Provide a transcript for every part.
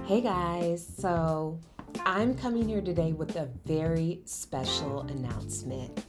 Hey guys, so I'm coming here today with a very special announcement.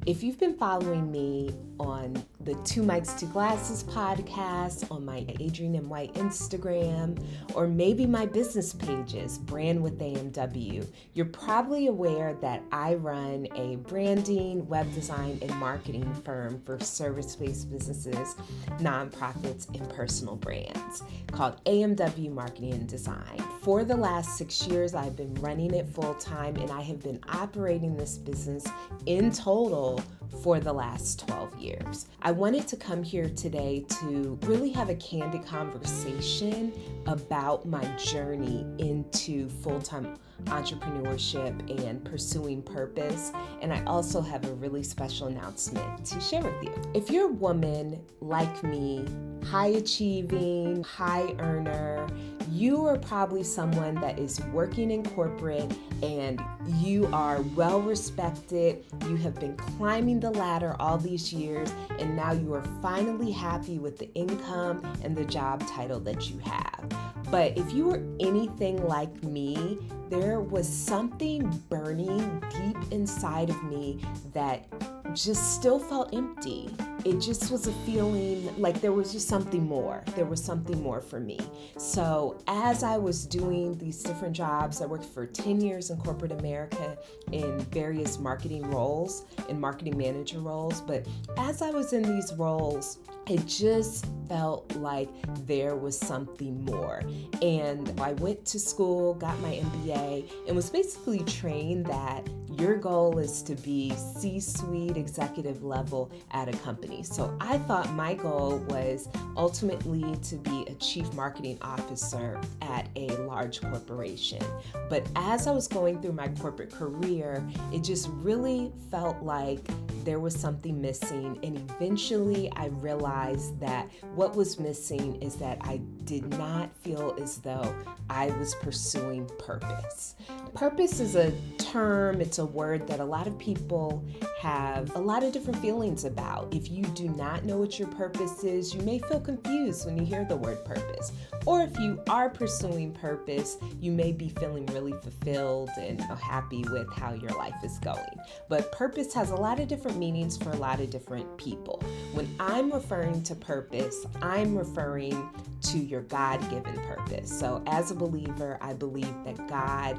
If you've been following me on the Two Mics, Two Glasses podcast, on my Adrian and White Instagram, or maybe my business pages, Brand with AMW, you're probably aware that I run a branding, web design, and marketing firm for service-based businesses, nonprofits, and personal brands called AMW Marketing and Design. For the last 6 years, I've been running it full-time, and I have been operating this business in total for the last 12 years. I wanted to come here today to really have a candid conversation about my journey into full-time entrepreneurship and pursuing purpose. And I also have a really special announcement to share with you. If you're a woman like me, high achieving, high earner, you are probably someone that is working in corporate and you are well respected. You have been climbing the ladder all these years, and now you are finally happy with the income and the job title that you have. But if you were anything like me, there was something burning deep inside of me that just still felt empty. It just was a feeling like there was just something more. There was something more for me. So as I was doing these different jobs, I worked for 10 years in corporate America in various marketing roles, in marketing manager roles. But as I was in these roles, it just felt like there was something more. And I went to school, got my MBA, and was basically trained that your goal is to be C-suite executive level at a company. So I thought my goal was ultimately to be a chief marketing officer at a large corporation. But as I was going through my corporate career, it just really felt like there was something missing. And eventually I realized that what was missing is that I did not feel as though I was pursuing purpose. Purpose is a term, it's a word that a lot of people have a lot of different feelings about. If you do not know what your purpose is, you may feel confused when you hear the word purpose. Or if you are pursuing purpose, you may be feeling really fulfilled and happy with how your life is going. But purpose has a lot of different meanings for a lot of different people. When I'm referring to purpose, I'm referring to your God-given purpose. So as a believer, I believe that God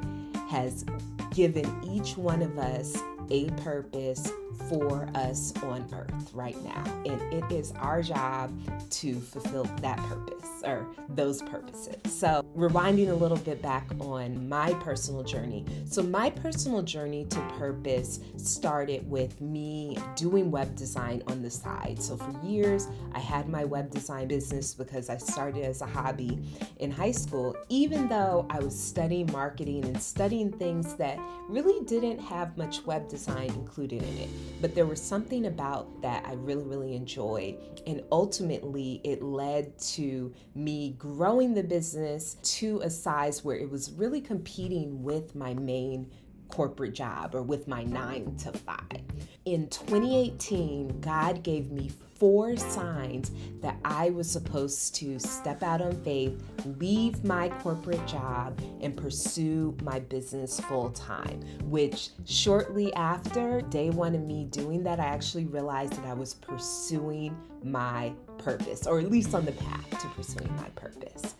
has given each one of us a purpose for us on earth right now. And it is our job to fulfill that purpose or those purposes. So rewinding a little bit back on my personal journey. So my personal journey to purpose started with me doing web design on the side. So for years, I had my web design business because I started as a hobby in high school, even though I was studying marketing and studying things that really didn't have much web design included in it. But there was something about that I really, really enjoyed. And ultimately, it led to me growing the business to a size where it was really competing with my main corporate job or with my 9-to-5. In 2018, God gave me 4 signs that I was supposed to step out on faith, leave my corporate job, and pursue my business full time, which shortly after day one of me doing that, I actually realized that I was pursuing my purpose, or at least on the path to pursuing my purpose.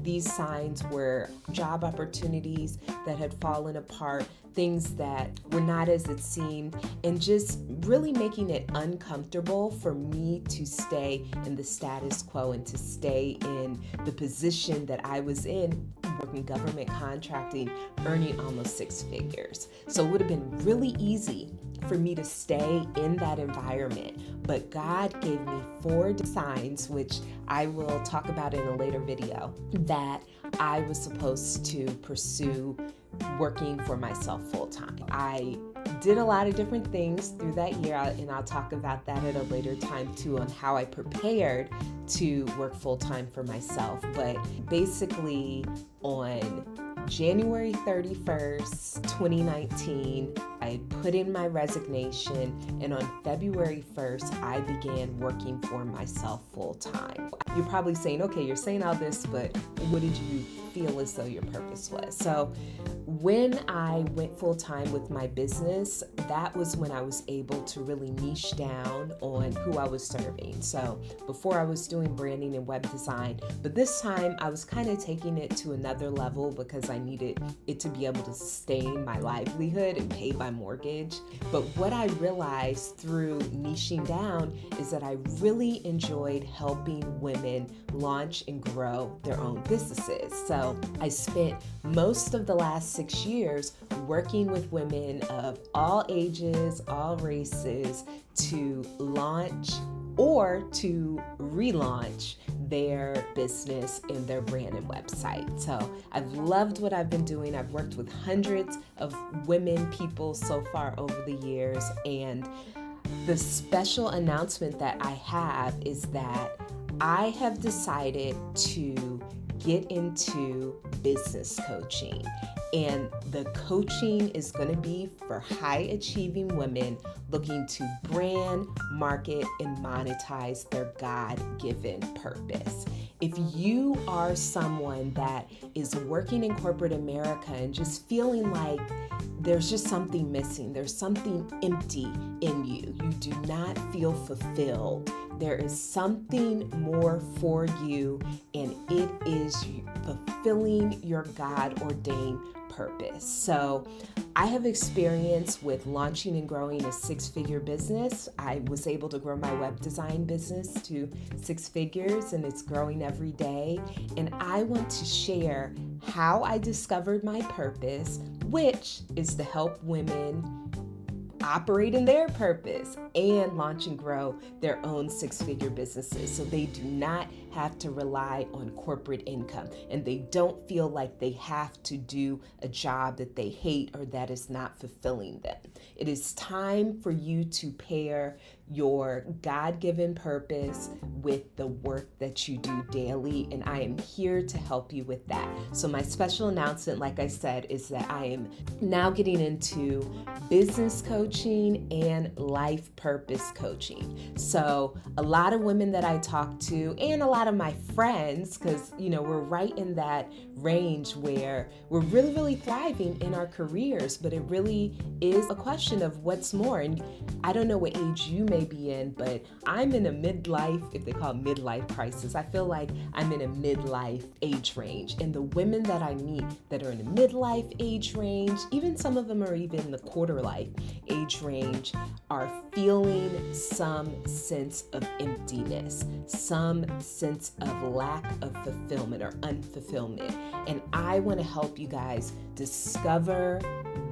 These signs were job opportunities that had fallen apart, things that were not as it seemed, and just really making it uncomfortable for me to stay in the status quo and to stay in the position that I was in, working government contracting, earning almost 6 figures. So it would have been really easy for me to stay in that environment. But God gave me 4 signs, which I will talk about in a later video, that I was supposed to pursue working for myself full time. I did a lot of different things through that year, and I'll talk about that at a later time too, on how I prepared to work full time for myself. But basically on January 31st, 2019, I put in my resignation, and on February 1st, I began working for myself full time. You're probably saying, okay, you're saying all this, but what did you feel as though your purpose was? So when I went full time with my business, that was when I was able to really niche down on who I was serving. So before I was doing branding and web design, but this time I was kind of taking it to another level because I needed it to be able to sustain my livelihood and pay my mortgage. But what I realized through niching down is that I really enjoyed helping women launch and grow their own businesses. So I spent most of the last 6 years working with women of all ages, all races to launch or to relaunch their business and their brand and website. So I've loved what I've been doing. I've worked with hundreds of women, people so far over the years. And the special announcement that I have is that I have decided to get into business coaching. And the coaching is going to be for high achieving women looking to brand, market, and monetize their God-given purpose. If you are someone that is working in corporate America and just feeling like there's just something missing, there's something empty in you, you do not feel fulfilled, there is something more for you, and it is fulfilling your God-ordained purpose. So I have experience with launching and growing a 6-figure business. I was able to grow my web design business to 6 figures, and it's growing every day. And I want to share how I discovered my purpose, which is to help women operate in their purpose and launch and grow their own 6-figure businesses so they do not have to rely on corporate income and they don't feel like they have to do a job that they hate or that is not fulfilling them. It is time for you to pair your God-given purpose with the work that you do daily, and I am here to help you with that. So my special announcement, like I said, is that I am now getting into business coaching and life purpose coaching. So a lot of women that I talk to and a lot of my friends, because we're right in that range where we're really, really thriving in our careers, but it really is a question of what's more. And I don't know what age you may be in, but I'm in a midlife, if they call it midlife crisis. I feel like I'm in a midlife age range. And the women that I meet that are in the midlife age range, even some of them are even in the quarter life age range, are feeling some sense of emptiness, some sense of lack of fulfillment or unfulfillment. And I want to help you guys discover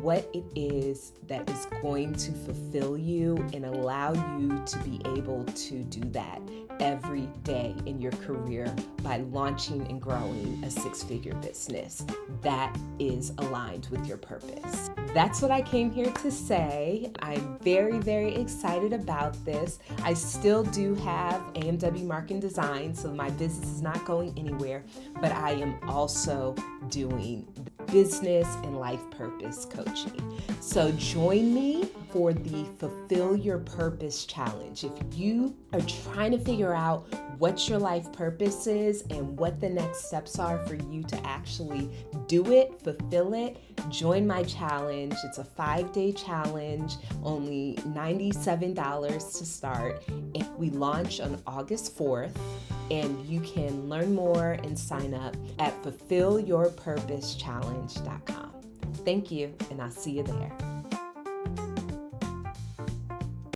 what it is that is going to fulfill you and allow you to be able to do that every day in your career by launching and growing a 6-figure business that is aligned with your purpose. That's what I came here to say. I'm very, very excited about this. I still do have AMW Marketing Design, so my business is not going anywhere, but I am also doing business and life purpose coaching. So join me for the Fulfill Your Purpose Challenge. If you are trying to figure out what your life purpose is and what the next steps are for you to actually do it, fulfill it, join my challenge. It's a 5-day challenge, only $97 to start. And we launch on August 4th. And you can learn more and sign up at fulfillyourpurposechallenge.com. Thank you, and I'll see you there.